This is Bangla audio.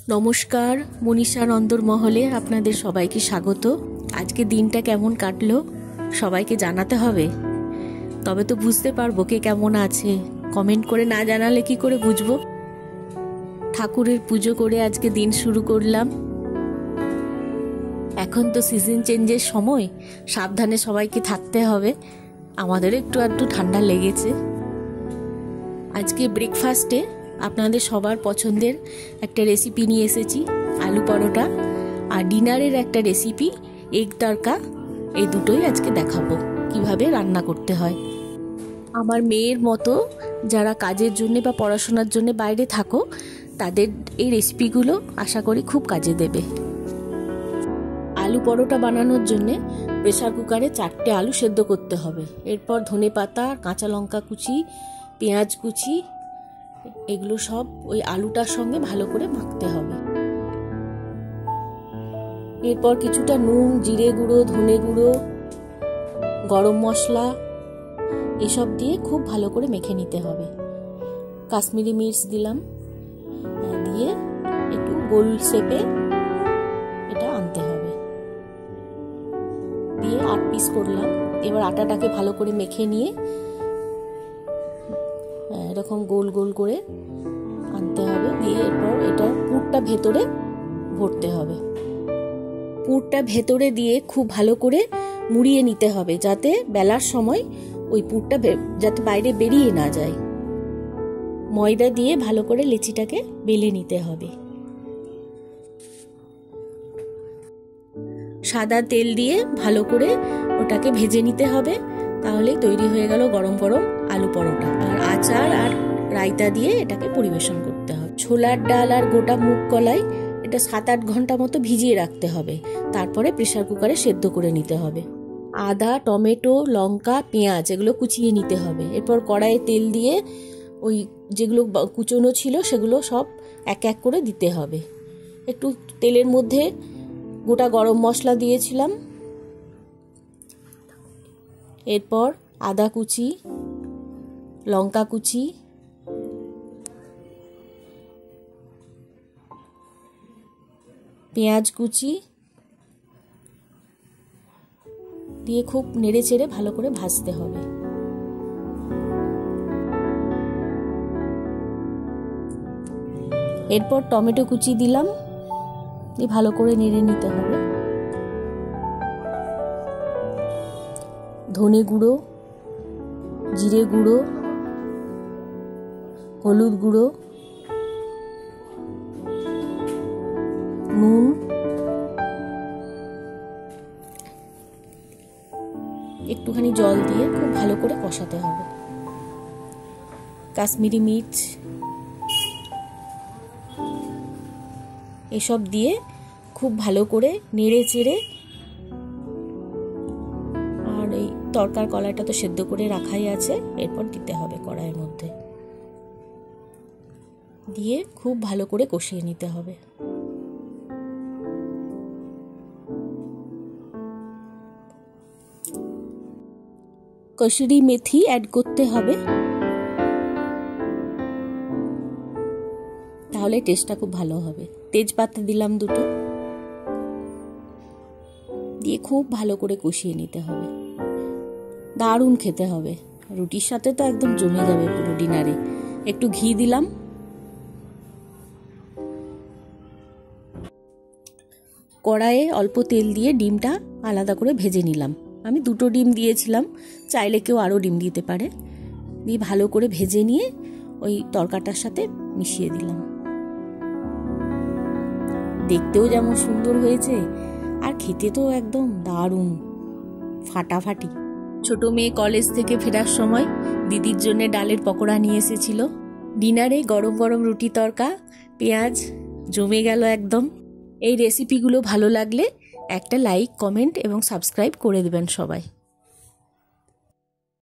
নমস্কার, মনীষার অন্দরমহলে আপনাদের সবাইকে স্বাগত। আজকে দিনটা কেমন কাটলো সবাইকে জানাতে হবে, তবে তো বুঝতে পারবো কে কেমন আছে। কমেন্ট করে না জানালে কি করে বুঝবো। ঠাকুরের পুজো করে আজকে দিন শুরু করলাম। এখন তো সিজন চেঞ্জের সময়, সাবধানে সবাইকে থাকতে হবে। আমাদের একটু আধটু ঠান্ডা লেগেছে। আজকে ব্রেকফাস্টে আপনাদের সবার পছন্দের একটা রেসিপি নিয়ে এসেছি, আলু পরোটা। আর ডিনারের একটা রেসিপি, এগ তড়কা। এই দুটোই আজকে দেখাবো কিভাবে রান্না করতে হয়। আমার মেয়ের মতো যারা কাজের জন্য বা পড়াশোনার জন্য বাইরে থাকো, তাদের এই রেসিপিগুলো আশা করি খুব কাজে দেবে। আলু পরোটা বানানোর জন্যে প্রেসার কুকারে 4টে আলু সেদ্ধ করতে হবে। এরপর ধনেপাতা, কাঁচা লঙ্কা কুচি, পেঁয়াজ কুচি, এগুলো সব ওই আলুটার সঙ্গে ভালো করে মাখতে হবে। এরপর কিছুটা নুন, জিরে গুঁড়ো, ধনে গুঁড়ো, গরম মশলা এসব দিয়ে খুব ভালো করে মেখে নিতে হবে। কাশ্মীরি মির্চ দিলাম, দিয়ে একটু গোল শেপে এটা আনতে হবে। দিয়ে 8 পিস করলাম। এবার আটাটাকে ভালো করে মেখে নিয়ে এরকম গোল গোল করে আনতে হবে। দিয়ে এরপর এটা পুরটা ভেতরে ভরতে হবে। পুরটা ভেতরে দিয়ে খুব ভালো করে মুড়িয়ে নিতে হবে, যাতে বেলার সময় ওই পুরটা যাতে বাইরে বেরিয়ে না যায়। ময়দা দিয়ে ভালো করে লেচিটাকে বেলে নিতে হবে। সাদা তেল দিয়ে ভালো করে ওটাকে ভেজে নিতে হবে। তাহলে তৈরি হয়ে গেল গরম গরম আলু পরোটা। আর আচার আর রায়তা দিয়ে এটাকে পরিবেশন করতে হবে। ছোলার ডাল আর গোটা মুগ কলাই এটা 7-8 ঘন্টা মতো ভিজিয়ে রাখতে হবে। তারপরে প্রেসার কুকারে সেদ্ধ করে নিতে হবে। আদা, টমেটো, লঙ্কা, পেঁয়াজ এগুলো কুচিয়ে নিতে হবে। এরপর কড়াইয়ে তেল দিয়ে ওই যেগুলো কুচোনো ছিল সেগুলো সব এক এক করে দিতে হবে। একটু তেলের মধ্যে গোটা গরম মশলা দিয়েছিলাম। এরপর আদা কুচি, লঙ্কা কুচি, পেঁয়াজ কুচি দিয়ে খুব নেড়ে চেড়ে ভালো করে ভাজতে হবে। এরপর টমেটো কুচি দিলাম, দিয়ে ভালো করে নেড়ে নিতে হবে। ধনে গুঁড়ো, জিরে গুঁড়ো, হলুদ গুঁড়ো, নুন, একটুখানি জল দিয়ে খুব ভালো করে কষাতে হবে। কাশ্মীরি মির্চ এসব দিয়ে খুব ভালো করে নেড়ে চেড়ে, আর এই তরকার কলাইটা তো সেদ্ধ করে রাখাই আছে, এরপর দিতে হবে কড়াইয়ের মধ্যে। দিয়ে খুব ভালো করে কষিয়ে নিতে হবে। কসুরি মেথি অ্যাড করতে হবে, তাহলে টেস্টটা খুব ভালো হবে। তেজপাতা দিলাম 2টো, দিয়ে খুব ভালো করে কষিয়ে নিতে হবে। দারুণ খেতে হবে, রুটির সাথে তো একদম জমে যাবে পুরো ডিনারে। একটু ঘি দিলাম। কড়াইয়ে অল্প তেল দিয়ে ডিমটা আলাদা করে ভেজে নিলাম। আমি 2টো ডিম দিয়েছিলাম, চাইলে কেউ আরও ডিম দিতে পারে। দিয়ে ভালো করে ভেজে নিয়ে ওই তরকাটার সাথে মিশিয়ে দিলাম। দেখতেও যেমন সুন্দর হয়েছে, আর খেতে তো একদম দারুণ, ফাটাফাটি। ছোট মেয়ে কলেজ থেকে ফেরার সময় দিদির জন্য ডালের পকোড়া নিয়ে এসেছিল। ডিনারে গরম গরম রুটি তড়কা, পেঁয়াজ জমে গেল একদম। এই রেসিপিগুলো ভালো লাগলে একটা লাইক, কমেন্ট এবং সাবস্ক্রাইব করে দেবেন সবাই।